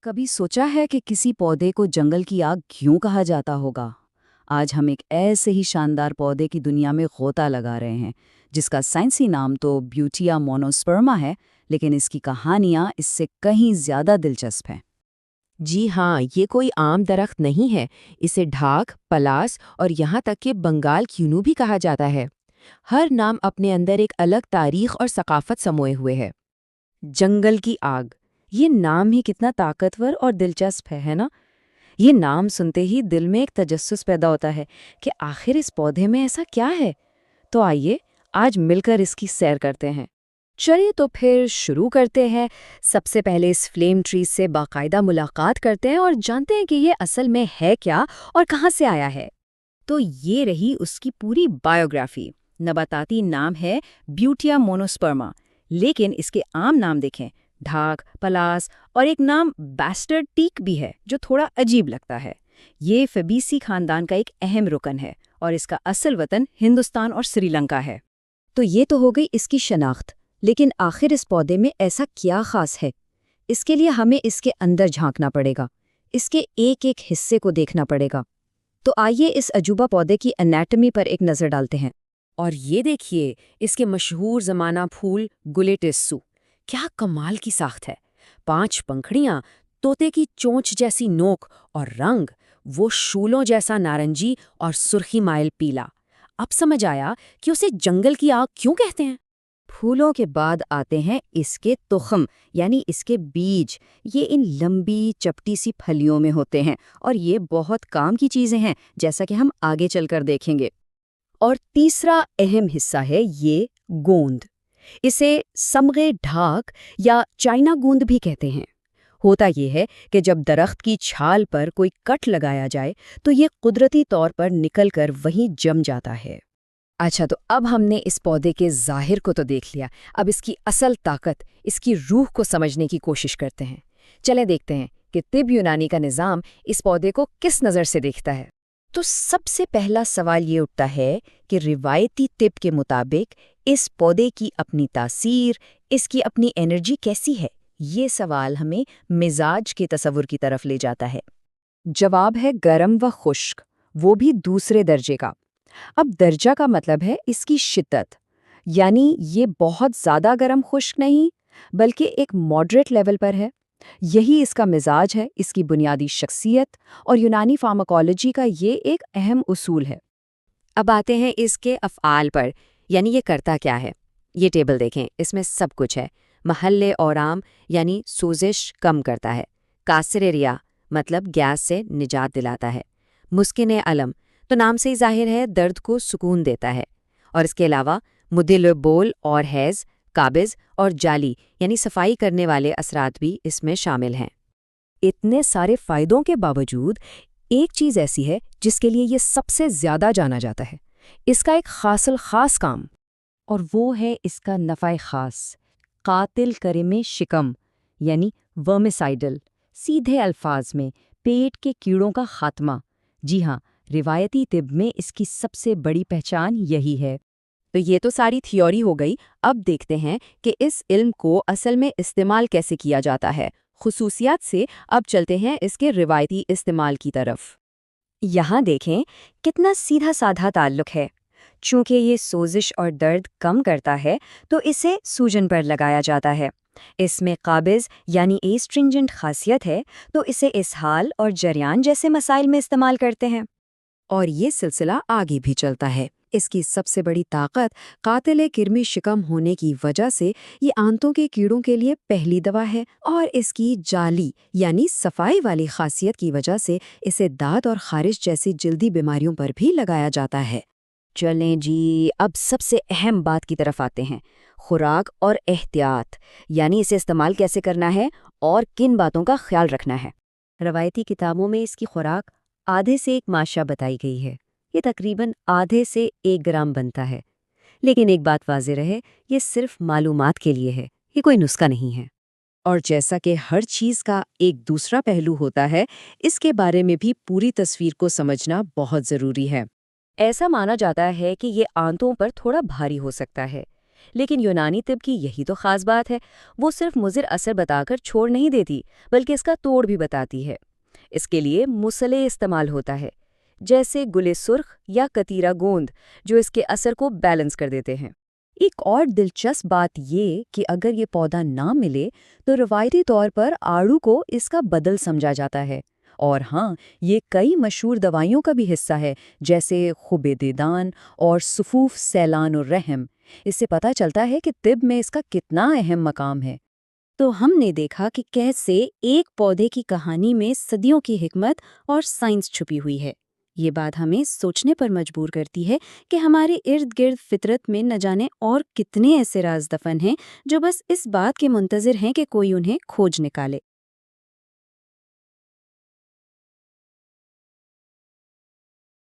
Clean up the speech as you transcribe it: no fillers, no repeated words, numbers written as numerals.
कभी सोचा है कि किसी पौधे को जंगल की आग क्यों कहा जाता होगा? आज हम एक ऐसे ही शानदार पौधे की दुनिया में गोता लगा रहे हैं, जिसका साइंसी नाम तो ब्यूटिया मोनोस्पर्मा है, लेकिन इसकी कहानियां इससे कहीं ज्यादा दिलचस्प हैं। जी हाँ, ये कोई आम दरख्त नहीं है। इसे ढाक, पलास और यहाँ तक कि बंगाल क्यूनू भी कहा जाता है। हर नाम अपने अंदर एक अलग तारीख और सकाफत समोए हुए है। जंगल की आग, ये नाम ही कितना ताकतवर और दिलचस्प है ना? ये नाम सुनते ही दिल में एक तजस्सुस पैदा होता है कि आखिर इस पौधे में ऐसा क्या है। तो आइए आज मिलकर इसकी सैर करते हैं। चलिए तो फिर शुरू करते हैं। सबसे पहले इस फ्लेम ट्री से बाकायदा मुलाकात करते हैं और जानते हैं कि ये असल में है क्या और कहाँ से आया है। तो ये रही उसकी पूरी बायोग्राफी। नबाताती नाम है ब्यूटिया मोनोस्पर्मा, लेकिन इसके आम नाम देखें, ढाक, पलास और एक नाम बैस्टर्ड टीक भी है जो थोड़ा अजीब लगता है। ये फबीसी खानदान का एक अहम रुकन है और इसका असल वतन हिंदुस्तान और श्रीलंका है। तो ये तो हो गई इसकी शनाख्त, लेकिन आखिर इस पौधे में ऐसा क्या खास है? इसके लिए हमें इसके अंदर झांकना पड़ेगा, इसके एक एक हिस्से को देखना पड़ेगा। तो आइए इस अजूबा पौधे की एनाटॉमी पर एक नज़र डालते हैं। और ये देखिए, इसके मशहूर ज़माना फूल गुलेटिसू, क्या कमाल की साख्त है। 5 पंखड़ियाँ, तोते की चोंच जैसी नोक और रंग वो शूलों जैसा नारंगी और सुर्खी माइल पीला। अब समझ आया कि उसे जंगल की आग क्यों कहते हैं। फूलों के बाद आते हैं इसके तुखम, यानी इसके बीज। ये इन लंबी चपटी सी फलियों में होते हैं और ये बहुत काम की चीजें हैं, जैसा कि हम आगे चलकर देखेंगे। और तीसरा अहम हिस्सा है ये गोंद। इसे समगे ढाक या चाइना गोंद भी कहते हैं। होता ये है कि जब दरख्त की छाल पर कोई कट लगाया जाए तो ये कुदरती तौर पर निकलकर वहीं जम जाता है। अच्छा, तो अब हमने इस पौधे के ज़ाहिर को तो देख लिया। अब इसकी असल ताकत, इसकी रूह को समझने की कोशिश करते हैं। चलें देखते हैं कि तिब यूनानी का निज़ाम इस पौधे को किस नज़र से देखता है। तो सबसे पहला सवाल ये उठता है कि रिवायती तिब के मुताबिक इस पौधे की अपनी तासीर, इसकी अपनी एनर्जी कैसी है? ये सवाल हमें मिजाज के तस्वुर की तरफ ले जाता है। जवाब है गरम व खुश्क, वो भी दूसरे दर्जे का। अब दर्जा का मतलब है इसकी शिद्दत, यानी ये बहुत ज़्यादा गरम खुश्क नहीं, बल्कि एक मॉडरेट लेवल पर है। यही इसका मिजाज है, इसकी बुनियादी शख्सियत, और यूनानी फार्माकोलॉजी का ये एक अहम उसूल है। अब आते हैं इसके अफ़आल पर, यानी ये करता क्या है। ये टेबल देखें, इसमें सब कुछ है। महल्ले औराम यानी सोजिश कम करता है। कासरे रिया मतलब गैस से निजात दिलाता है। मुस्किन अलम तो नाम से ही जाहिर है दर्द को सुकून देता है। और इसके अलावा मुदिल बोल और हैज़, काबिज और जाली यानी सफाई करने वाले असरात भी इसमें शामिल हैं। इतने सारे फ़ायदों के बावजूद एक चीज़ ऐसी है जिसके लिए ये सबसे ज़्यादा जाना जाता है, इसका एक खास काम, और वो है इसका नफ़ा ख़ास, कातिल करेमे शिकम यानी वर्मिसाइडल। सीधे अल्फाज में पेट के कीड़ों का खात्मा। जी हाँ, रिवायती तिब में इसकी सबसे बड़ी पहचान यही है। तो ये तो सारी थियोरी हो गई। अब देखते हैं कि इस इल्म को असल में इस्तेमाल कैसे किया जाता है। खुसूसियात से अब चलते हैं इसके रिवायती इस्तेमाल की तरफ। यहाँ देखें कितना सीधा साधा ताल्लुक है। चूंकि ये सोजिश और दर्द कम करता है तो इसे सूजन पर लगाया जाता है। इसमें काबिज यानी एस्ट्रिंजेंट खासियत है, तो इसे इसहाल और जरियान जैसे मसाइल में इस्तेमाल करते हैं। और ये सिलसिला आगे भी चलता है। इसकी सबसे बड़ी ताकत कातिल किरमी शिकम होने की वजह से ये आंतों के कीड़ों के लिए पहली दवा है, और इसकी जाली यानी सफाई वाली खासियत की वजह से इसे दांत और खारिश जैसी जल्दी बीमारियों पर भी लगाया जाता है। चलें जी, अब सबसे अहम बात की तरफ आते हैं, खुराक और एहतियात, यानी इसे इस्तेमाल कैसे करना है और किन बातों का ख्याल रखना है। रवायती किताबों में इसकी खुराक आधे से 1 माशा बताई गई है। ये तकरीबन आधे से 1 ग्राम बनता है। लेकिन एक बात वाज़ेह रहे, ये सिर्फ मालूमात के लिए है, ये कोई नुस्खा नहीं है। और जैसा कि हर चीज़ का एक दूसरा पहलू होता है, इसके बारे में भी पूरी तस्वीर को समझना बहुत ज़रूरी है। ऐसा माना जाता है कि ये आंतों पर थोड़ा भारी हो सकता है, لیکن یونانی طب کی یہی تو خاص بات ہے، وہ صرف مضر اثر بتا کر چھوڑ نہیں دیتی بلکہ اس کا توڑ بھی بتاتی ہے۔ اس کے لیے مسئلے استعمال ہوتا ہے، جیسے گلے سرخ یا کتیرا گوند، جو اس کے اثر کو بیلنس کر دیتے ہیں۔ ایک اور دلچسپ بات یہ کہ اگر یہ پودا نہ ملے تو روایتی طور پر آڑو کو اس کا بدل سمجھا جاتا ہے۔ اور ہاں، یہ کئی مشہور دوائیوں کا بھی حصہ ہے، جیسے خب دیدان اور صفوف سیلان الرحم۔ اس سے پتہ چلتا ہے کہ طب میں اس کا کتنا اہم مقام ہے۔ تو ہم نے دیکھا کہ کیسے ایک پودے کی کہانی میں صدیوں کی حکمت اور سائنس چھپی ہوئی ہے۔ یہ بات ہمیں سوچنے پر مجبور کرتی ہے کہ ہمارے ارد گرد فطرت میں نہ جانے اور کتنے ایسے راز دفن ہیں جو بس اس بات کے منتظر ہیں کہ کوئی انہیں کھوج نکالے۔